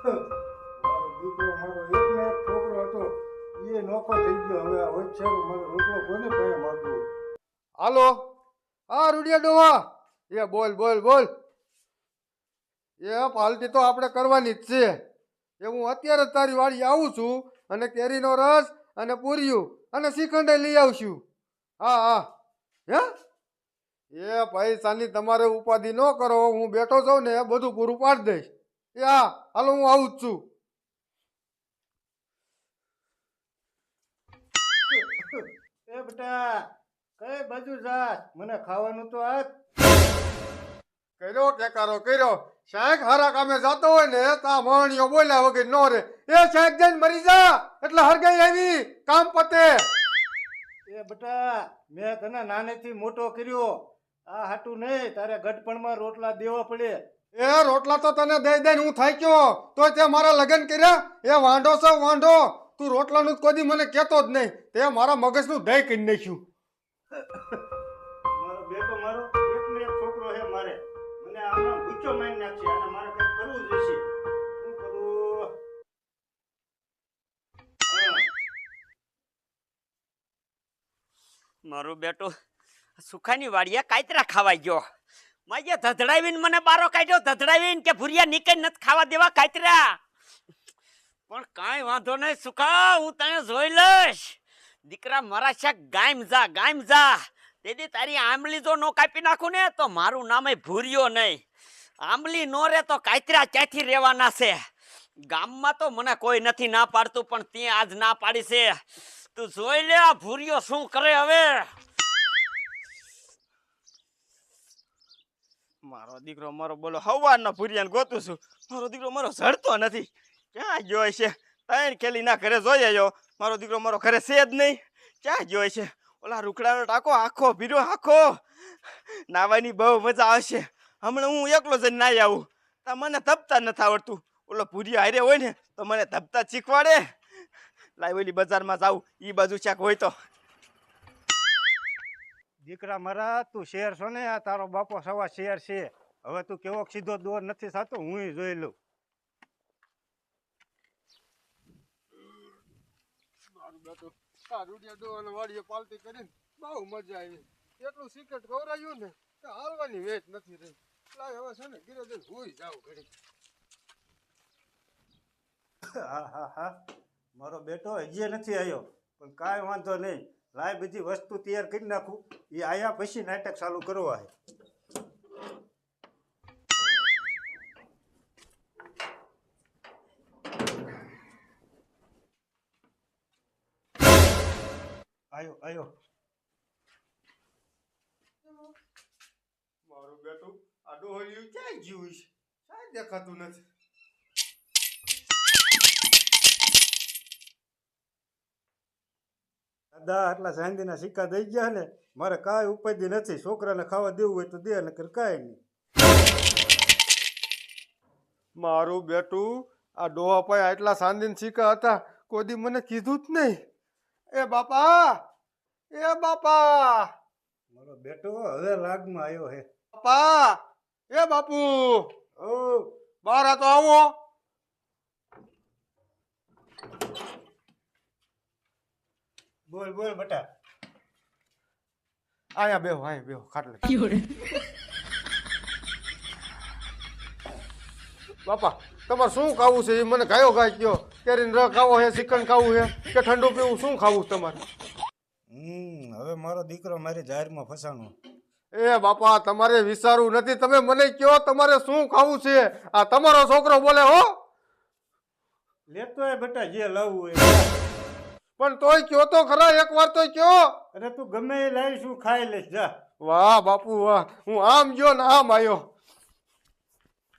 મારો દીકરો મારો એકને એક છોકરો હતો એ નોકો થઈ ગયો. હવે આ વચ્ચેનો મારો રોટલો કોને પાસે માગવો? હાલો, હા રૂડિયા ડોહા, એ બોલ બોલ બોલ. એ પાલટી તો આપણે કરવાની જ છે. એ હું અત્યારે જ તારી વાડી આવું છું અને કેરીનો રસ અને પૂરિયું અને શ્રીખંડે લઈ આવશું. હા હા, હે એ પૈસાની તમારે ઉપાધિ ન કરો, હું બેઠો છું ને એ બધું પૂરું પાડી દઈશ. એ હા હાલો, હું આવું જ છું. એ બેટા કઈ બાજુ જાસ? મને ખાવાનું તો આજ. કર્યો ટેકારો કર્યો. શાક હારા કામે જતો હોય ને તા મણિયો બોલ્યા વગર નો રે. એ શાક જઈને મરી જા એટલે હરગાઈ આવી કામ પતે. એ બેટા મેં તને નાનેથી મોટો કર્યો. આ હાટું નહીં તારે ગઢપણમાં રોટલા દેવા પડે. એ રોટલા તો તને દઈ દઈને હું થાક્યો તોય તે મારા લગ્ન કર્યા. એ વાંઢો છે વાંઢો. તું રોટલાનું કોઈ મને કહેતો જ નહીં. તે મારા મગજનું દહીં કરી નાખ્યું. મારો બેટો મારો એકને એક છોકરો છે મારે. મને આમાં ગુચ્ચો મારી નાખશે અને મારે કંઈક કરવું જોઈશે. શું કરું? મારું બેટું સુખાની વાડિયા કાતરા ખાવા ગયો. માજે ધધડાવીને મને બારો કાઢ્યો, ધધડાવીને કે ભૂરિયા નીકળ નથી ખાવા દેવા કાતરા. પણ કાંઈ વાંધો નહીં સુખા, હું તને જોઈ લઈશ. દીકરા મારા શાક ગાયમ જા ગાયમ જા. તેથી તારી આંબલી જો નો કાપી નાખું ને તો મારું નામે ભૂરિયો નહીં. આંબલી નો રે તો કાતરા ક્યાંથી રહેવાના છે? ગામમાં તો મને કોઈ નથી ના પાડતું, પણ ત્યાં આજ ના પાડી છે. તું જોઈ લે આ ભૂરિયો શું કરે હવે. મારો દીકરો મારો બોલો હવારના ભૂરિયાને ગોતું છું. મારો દીકરો મારો ઝડતો નથી. ક્યાં ગયો છે? ત્રણ ખેલીના ઘરે જોઈ આવ્યો. મારો દીકરો મારો ઘરે છે જ નહીં. ક્યાં ગયો છે? ઓલા રૂખડાનો ટાંકો આખો ભીરો આખો. નાવાની બહુ મજા આવશે. હમણાં હું એકલો જઈને નાઈ આવું. તા મને ધપતા નથી આવડતું. ઓલો ભૂરિયો હારે હોય ને તો મને ધપતા શીખવાડે. લાઈ ઓલી બજારમાં જાઉં, ઈ બાજુ ક્યાંક હોય તો. દીકરા મારા તું શેર છો ને, આ તારો બાપો સવા શેર છે. હવે તું કેવો સીધો દોર નથી થતો હું જોઈ લઉં. મારું બેટું આ રૂડિયા ડોહાને વાડીએ પાલટી કરીને બહુ મજા આવી. એટલું સિકટ ગવરાયું ને કે હાલવાની વેચ નથી રહી. લાય હવે છે ને ઘીરે જઈને હુઈ જાવ ઘડી. હા હા હા, મારો બેટો હજી નથી આવ્યો, પણ કાંઈ વાંધો નહીં. લાય બધી વસ્તુ તૈયાર કરી નાખું. એ આયા પછી નાટક ચાલુ કરવા છે. આયો આયો. મારું બેટું આ ડોહલિયું ક્યાંય જીવું છે? કાંઈ દેખાતું નથી. દાદા આટલા ચાંદીના સિક્કા દઈ ગયા ને, મારે કાંઈ ઉપાધિ નથી. છોકરાને ખાવા દેવું હોય તો દે, નકર કાંઈ નહીં. મારું બેટું આ ડોહા પાસે આટલા ચાંદીના સિક્કા હતા, કોઈ દી મને કીધું જ નહીં. એ બાપા, એ બાપા, મારો બેટો હવે લાગમાં આવ્યો હે. બાપા, એ બાપુ, ઓ બહાર આ તો આવો. બોલ બોલ બેટા. અહીંયા બેહો ખાટલે. બાપા તમારે શું ખાવું છે એ મને ગાયો ગાય કયો. કેરીનો રસ ખાવો છે, શ્રીખંડ ખાવું છે કે ઠંડુ પીવું, શું ખાવું તમારે? હવે મારો દીકરો મારી જાહેરમાં ફસાણો. એ બાપા તમારે વિચારવું નથી, તમે મને કયો તમારે શું ખાવું છે. આ તમારો છોકરો બોલે હો. લેતો હોય બેટા જે લાવવું હોય. પણ તોય કયો તો ખરા, એક વાર તો કયો. અરે તું ગમે એ લાવીશ, હું ખાઈ લઈશ જા. વાહ બાપુ વાહ, હું આમ ગયો ને આમ આવ્યો.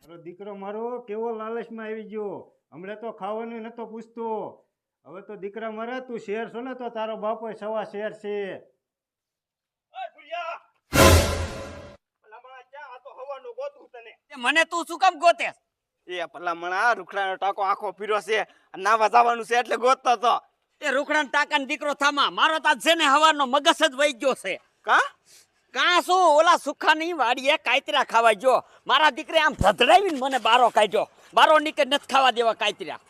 મારો દીકરો મારો કેવો લાલચમાં આવી ગયો. હમણાં તો ખાવાનું નતો પૂછતો. હવે તો દીકરા મારા તું શેર છો ને તો તારો બાપો સવા શેર છે. મને તું શું કામ ગોતે? એ ભલામણા રૂખડાનો ટાંકો આખો પીરો છે, નાવા જવાનું છે એટલે ગોતતો તો. એ રૂખડાના ટાંકાનો દીકરો થામા, મારો તો છે ને હવાનો મગજ જ વહી ગયો છે. કા કાં શું ઓલા સુખાની વાડીએ કાયતરા ખાવા જો મારા દીકરે આમ ધધડાવીને મને બારો કાઢ્યો બારો નીકળ નથી ખાવા દેવા કાયતરા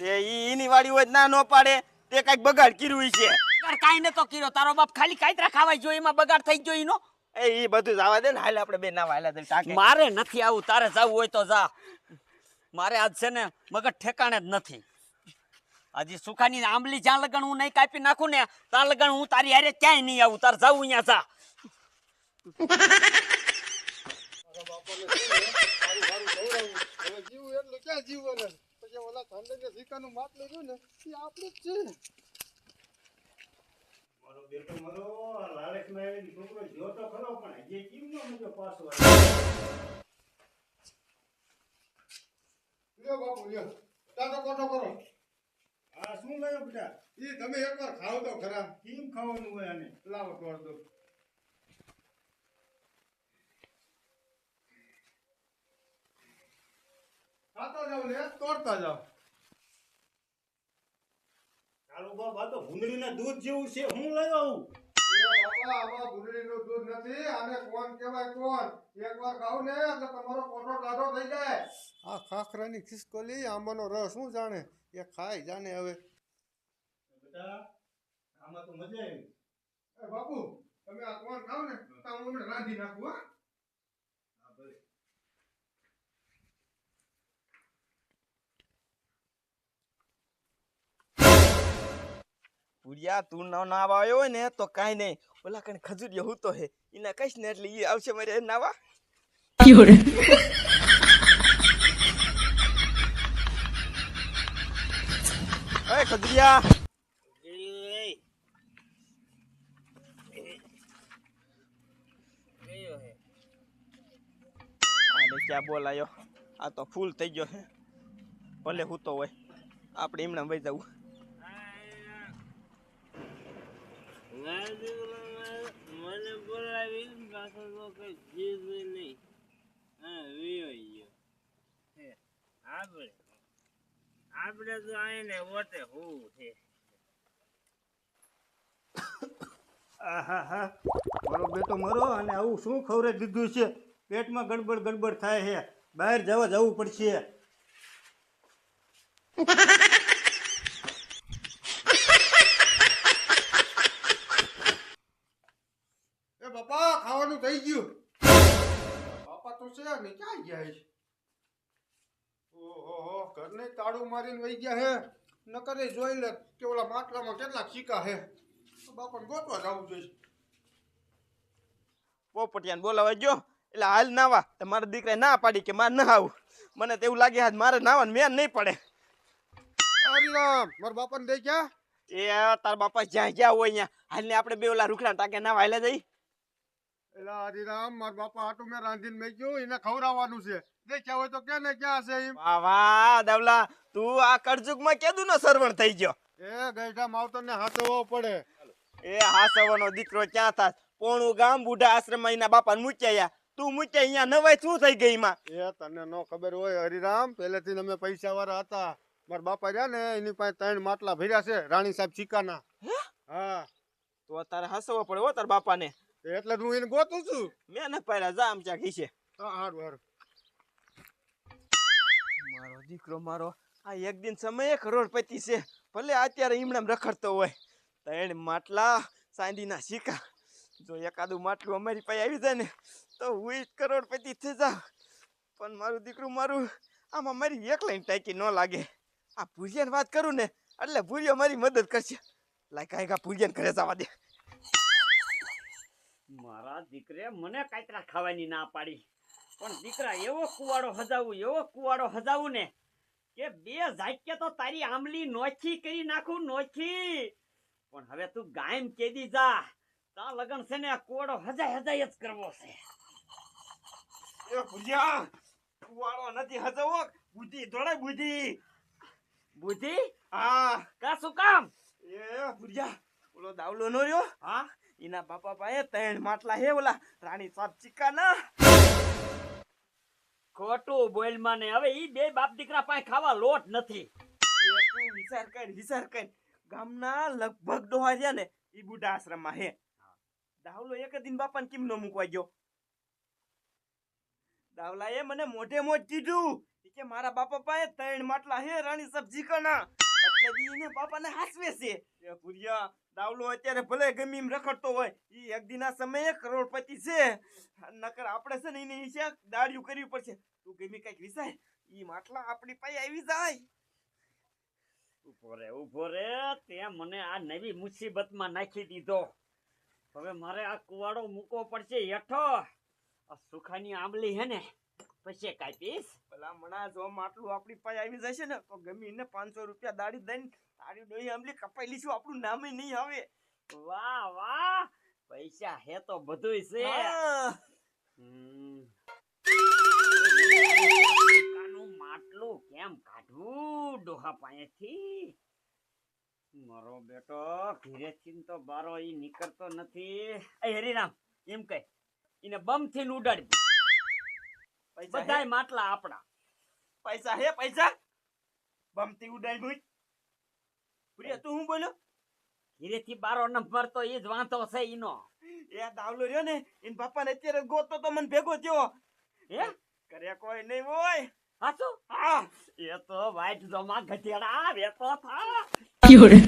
તે ઈની વાડી હોય તો ના નો પાડે તે કઈક બગાડ કર્યું છે બગાડ કાંઈ નતો કર્યો તારો બાપ ખાલી કાયતરા ખાવા જો એમાં બગાડ થઈ ગયો એનો એ ઈ બધું જવા દે ને હાલ આપણે બે ના વાયલા દે ટાકે મારે નથી આવું તારે જવું હોય તો જા મારે આજ છે ને મગજ ઠેકાણે જ નથી હજી સુખાની આંબલી જ્યાં લગન હું નહીં કાપી નાખું ને ત્યાં લગન હું તારી હારે ક્યાંય નહીં આવું તારે જવું અહીંયા જા હવે જીવ એટલું ક્યાં જીવવું ને પછી ઓલા ધાંડે સિક્કાનું માટલું રહ્યું ને એ આપણું જ છે. મારો બેટો મારો આ લાલચમાં આવીને છોકરો જો તો ખરો પણ હજી કેમ નો મુજો પાછો આવ્યો? લ્યો બાપુ લ્યો તાતો કોટો કરો. આ શું લાયો બેટા? ઈ તમે એકવાર ખાવ તો ખરા. કેમ ખાવાનું હોય આને? લાવો તોડ દો. ખાતા જાવ ને તોડતા જાવ. ચાલો બાપ આ તો ભૂંદડીના દૂધ જેવું છે હું લઈ આવું. એ બાપા આમાં ભૂંડળીનું દૂધ નથી. આને કોણ કહેવાય કોણ? એકવાર ખાવ ને એટલે તમારો કોટો ટાઢો થઈ જાય. આ ખાખરાની ખિસકોલી આંબાનો રસ શું જાણે એ ખાઈ જાને હવે. બેટા આમાં તો મજા આવી. એ બાપુ તમે આ કોણ ખાવ ને તો હું હમણાં રાંધી નાખું હા. હા ભલે. ભુરિયા તું ના આવ્યો હોય ને તો કાઈ નહીં ઓલા કણ ખજૂરિયો હું તો હે ઈને કઈશ ને એટલે ઈ આવશે મારે નાવા એ ખજૂરિયા આને ક્યાં બોલાયો આ તો ફૂલ થઈ ગયો હે ભલે હું તો હોય આપણે એમણે વહી જવું મને બોલાવી પાછો તો કઈ ચીજ નહીં હા વિયો ગયો આપણે તો આઈને ઓટે હોવું છે આહાહા. મારો બેટો મારો અને આવું શું ખવરે દીધું છે? પેટમાં ગડબડ ગડબડ થાય છે. બહાર જવું પડશે. એ બાપા ખાવાનું થઈ ગયું. બાપા તો છે ને ક્યાં ગયા છે? ઓહો ઘરને તાળું મારીને વહી ગયા હે. નકર એ જોઈ લે કે ઓલા માટલામાં કેટલા સિક્કા હે. બાપાને ગોતવા જવું જોઈએ. પોપટિયાને બોલાવા ગયો એટલે હાલ નાવા તો મારા દીકરા ના પાડી કે મારે ના આવું મને તો એવું લાગે આજ મારે નાવાનું મેં નહીં પડે હરિરામ મારા બાપાને દઈ ગયા. એ તાર બાપા જ્યાં જ્યાં હોય અહીંયા હાલ ને આપણે બે ઓલા રૂખડા ટાકે નાવા હાલે જઈ એલા હરિરામ મારા બાપા હાટું મેં રાંધીને મેક્યું એને ખવડાવવાનું છે. દેખ્યા હોય તો ક્યાં ને ક્યાં છે એમ. વાહ વાહ દાવલા તું આ કળજુગમાં કેદું નો સરવણ થઈ ગયો એ ગઈઢા માવતરને હાથવવો પડે. એ હાસવાનો દીકરો ક્યાં થાસ પોણું ગામ બુઢા આશ્રમમાં એના બાપાને મૂક્યા તું મૂક્યા અહીંયા નવાઈ શું થઈ ગઈ માં એ તને નો ખબર હોય હરિરામ પહેલેથી અમે પૈસા વાળા હતા. મારા બાપા રહ્યા ને એની પાસે 3 માટલા ભર્યા છે રાણી સાહેબ સિક્કાના. હા તો તારે હસવો પડે હો તાર બાપાને એટલે હું એને ગોતું છું. મેં ન પાડ્યા જા આમ ક્યાં ઘીશે હારું હારું. મારો દીકરો મારો આ એક દિન સમયે કરોડપતિ છે ભલે અત્યારે ઈમણામ રખડતો હોય 3 માટલા ચાંદીના સિક્કા જો એકાદું માટલું અમારી પાસે આવી જાય ને તો હું જ કરોડપતિ થઈ જાઉં પણ મારું દીકરું મારું આમાં મારી એકલાઈ ટાંકી ન લાગે આ ભૂરિયાની વાત કરું ને એટલે ભૂરિયો મારી મદદ કરશે લાય કાંઈ ભૂરિયાને ઘરે જવા દે મારા દીકરે મને કાતરા ખાવાની ના પાડી પણ દીકરા એવો કુવાડો હજાવું ને કે બે ઝાટકે તો તારી આંબલી નોખી કરી નાખું નોખી પણ હવે તું ગાયમ કેદી જા તા લગન છે ને આ કુવાડો હજાય જ કરવો છે એ ભૂરિયા કુવાળો નથી હજવો બુદ્ધિ દોડે બુદ્ધિ હા કા શું કામ એ ભૂરિયા ઓલો દાવલો નો રહ્યો હા એના બાપા પાસે 3 માટલા હે ઓલા રાણી સાહેબ ચિક્કાના ખોટું બોલ માને હવે ઈ બે બાપ દીકરા પાસે ખાવા લોટ નથી એ તું વિચાર કર ગામના લગભગ ડોહા રહ્યા ને ઈ બુઢા આશ્રમમાં હે દાવલો એક જ દિન બાપાને કેમ ન મૂકવા ગયો? દાવલાએ મને મોઢે મોઢ કીધું ઈ કે મારા બાપા પાસે 3 માટલા હે રાણી સબ્જી કના, એટલે દી એને બાપાને હાસવે છે. એ ભુરિયા, દાવલો અત્યારે ભલે ગમે એમ રખડતો હોય, ઈ એક દિના સમયે કરોડપતિ છે. નકર આપણે છે ને એને વિશે દાડિયું કરવી પડશે. તું ગમે કઈક વિચાર, ઈ માટલા આપણી પાસે આવી જાય. ઉભો રે, તે મને આ નવી મુસીબતમાં નાખી દીધો. હવે મારે આ કુવાડો મૂકવો પડશે હેઠો. આ સુખાની આંબલી હે ને પછી કાપીશ. ભલા મણા જો માટલું આપણી પાસે આવી જશે ને તો ગમે એને 500 રૂપિયા દાડી દઈને તારી ડોહી આંબલી કપાઈ લીશું, આપણું નામ નહીં આવે. વાહ વાહ, પૈસા હે તો બધુંય છે. હા. સુખાનું માટલું કેમ કાઢું ડોહા પાસેથી? મારો બેટો ઘીરેથી તો બારો ઈ નીકળતો નથી. એ હરિરામ, એમ કઈ એને બમ થી ઉડાડી દે. પૈસા બધાય હે? માટલા આપણા. પૈસા હે? પૈસા બમતી ઉડાઈ ગઈ. પ્રિયા તું હું બોલ્યો? ઘીરેથી બારો નંબર તો ઈ જ વાંધો છે ઈનો. એ દાવલો રહ્યો ને એન બાપાને અત્યારે ગોતો તો મને ભેગો થયો. હે કરે કોઈ નહીં હોય. હાચું? હા એ તો વાઈટ જમા ગધેડા વેતો થા. Fiore.